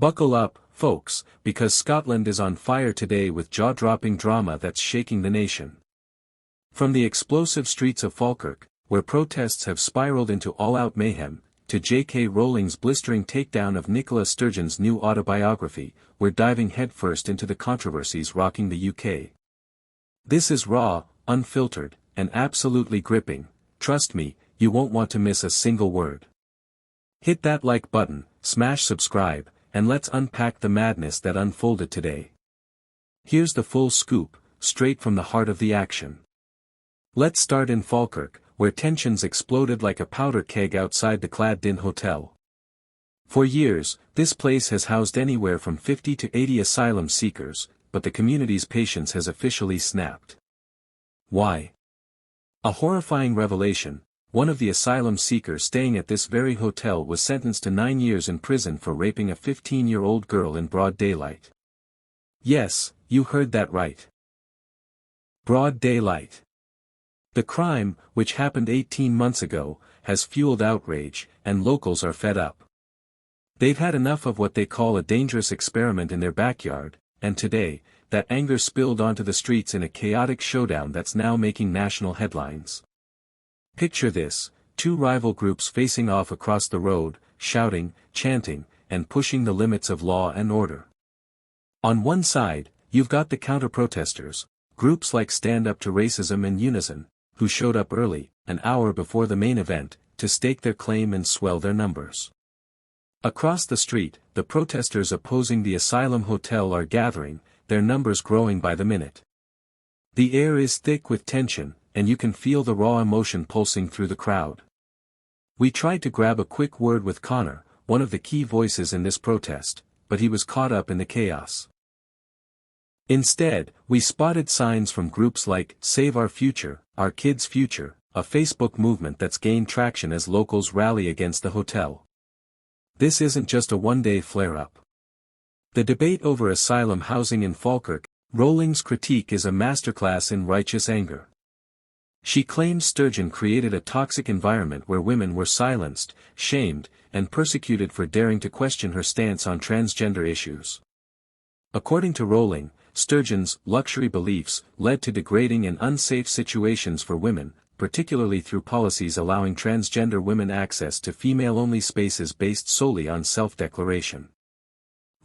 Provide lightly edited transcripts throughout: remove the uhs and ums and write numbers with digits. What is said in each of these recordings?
Buckle up, folks, because Scotland is on fire today with jaw-dropping drama that's shaking the nation. From the explosive streets of Falkirk, where protests have spiraled into all-out mayhem, to J.K. Rowling's blistering takedown of Nicola Sturgeon's new autobiography, we're diving headfirst into the controversies rocking the UK. This is raw, unfiltered, and absolutely gripping. Trust me, you won't want to miss a single word. Hit that like button, smash subscribe, and let's unpack the madness that unfolded today. Here's the full scoop, straight from the heart of the action. Let's start in Falkirk, where tensions exploded like a powder keg outside the Clad Inn Hotel. For years, this place has housed anywhere from 50 to 80 asylum seekers, but the community's patience has officially snapped. Why? A horrifying revelation: one of the asylum seekers staying at this very hotel was sentenced to 9 years in prison for raping a 15-year-old girl in broad daylight. Yes, you heard that right. Broad daylight. The crime, which happened 18 months ago, has fueled outrage, and locals are fed up. They've had enough of what they call a dangerous experiment in their backyard, and today, that anger spilled onto the streets in a chaotic showdown that's now making national headlines. Picture this: two rival groups facing off across the road, shouting, chanting, and pushing the limits of law and order. On one side, you've got the counter-protesters, groups like Stand Up to Racism and Unison, who showed up early, an hour before the main event, to stake their claim and swell their numbers. Across the street, the protesters opposing the asylum hotel are gathering, their numbers growing by the minute. The air is thick with tension, and you can feel the raw emotion pulsing through the crowd. We tried to grab a quick word with Connor, one of the key voices in this protest, but he was caught up in the chaos. Instead, we spotted signs from groups like Save Our Future, Our Kids' Future, a Facebook movement that's gained traction as locals rally against the hotel. This isn't just a one-day flare-up. The debate over asylum housing in Falkirk, Rowling's critique is a masterclass in righteous anger. She claims Sturgeon created a toxic environment where women were silenced, shamed, and persecuted for daring to question her stance on transgender issues. According to Rowling, Sturgeon's luxury beliefs led to degrading and unsafe situations for women, particularly through policies allowing transgender women access to female-only spaces based solely on self-declaration.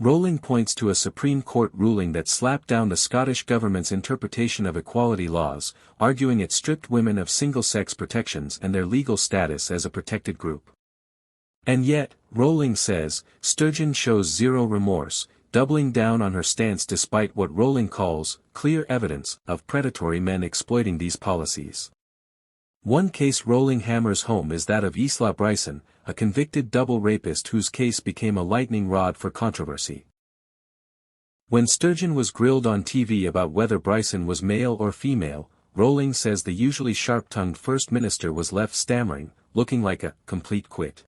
Rowling points to a Supreme Court ruling that slapped down the Scottish government's interpretation of equality laws, arguing it stripped women of single-sex protections and their legal status as a protected group. And yet, Rowling says, Sturgeon shows zero remorse, doubling down on her stance despite what Rowling calls clear evidence of predatory men exploiting these policies. One case Rowling hammers home is that of Isla Bryson, a convicted double rapist whose case became a lightning rod for controversy. When Sturgeon was grilled on TV about whether Bryson was male or female, Rowling says the usually sharp-tongued First Minister was left stammering, looking like a complete quit.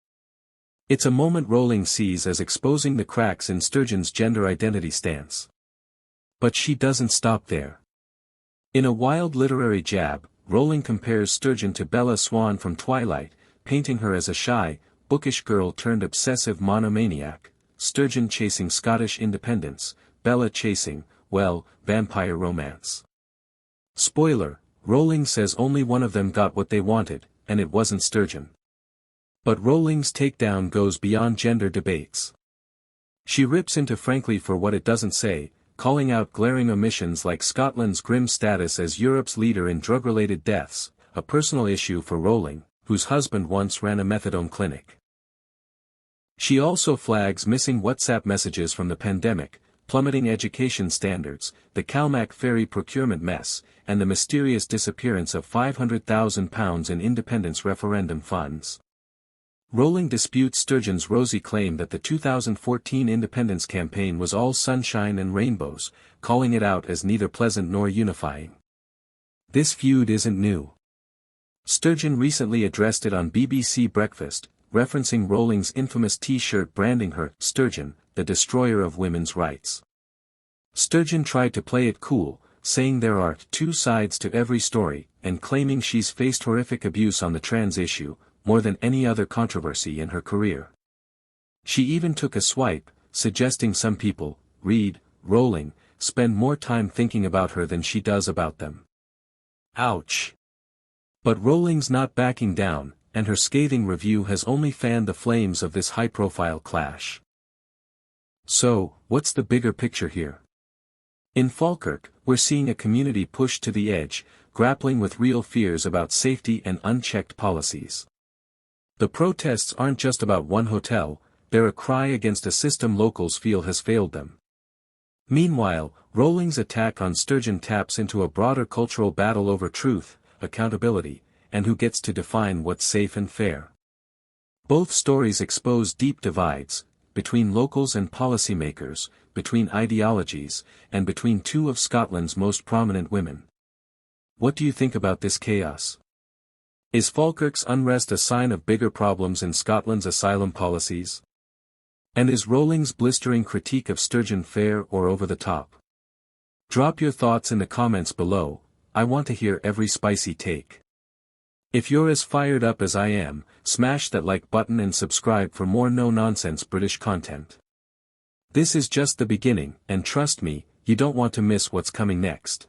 It's a moment Rowling sees as exposing the cracks in Sturgeon's gender identity stance. But she doesn't stop there. In a wild literary jab, Rowling compares Sturgeon to Bella Swan from Twilight, painting her as a shy, bookish girl turned obsessive monomaniac, Sturgeon chasing Scottish independence, Bella chasing, well, vampire romance. Spoiler, Rowling says only one of them got what they wanted, and it wasn't Sturgeon. But Rowling's takedown goes beyond gender debates. She rips into Frankly for what it doesn't say, calling out glaring omissions like Scotland's grim status as Europe's leader in drug-related deaths, a personal issue for Rowling, whose husband once ran a methadone clinic. She also flags missing WhatsApp messages from the pandemic, plummeting education standards, the Calmac ferry procurement mess, and the mysterious disappearance of £500,000 in independence referendum funds. Rowling disputes Sturgeon's rosy claim that the 2014 independence campaign was all sunshine and rainbows, calling it out as neither pleasant nor unifying. This feud isn't new. Sturgeon recently addressed it on BBC Breakfast, referencing Rowling's infamous T-shirt branding her, Sturgeon, the destroyer of women's rights. Sturgeon tried to play it cool, saying there are two sides to every story, and claiming she's faced horrific abuse on the trans issue, more than any other controversy in her career. She even took a swipe, suggesting some people, read, Rowling, spend more time thinking about her than she does about them. Ouch. But Rowling's not backing down, and her scathing review has only fanned the flames of this high-profile clash. So, what's the bigger picture here? In Falkirk, we're seeing a community pushed to the edge, grappling with real fears about safety and unchecked policies. The protests aren't just about one hotel, they're a cry against a system locals feel has failed them. Meanwhile, Rowling's attack on Sturgeon taps into a broader cultural battle over truth, accountability, and who gets to define what's safe and fair. Both stories expose deep divides, between locals and policymakers, between ideologies, and between two of Scotland's most prominent women. What do you think about this chaos? Is Falkirk's unrest a sign of bigger problems in Scotland's asylum policies? And is Rowling's blistering critique of Sturgeon fair or over the top? Drop your thoughts in the comments below, I want to hear every spicy take. If you're as fired up as I am, smash that like button and subscribe for more no-nonsense British content. This is just the beginning, and trust me, you don't want to miss what's coming next.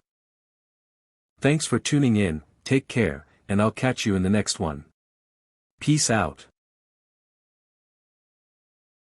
Thanks for tuning in, take care, and I'll catch you in the next one. Peace out.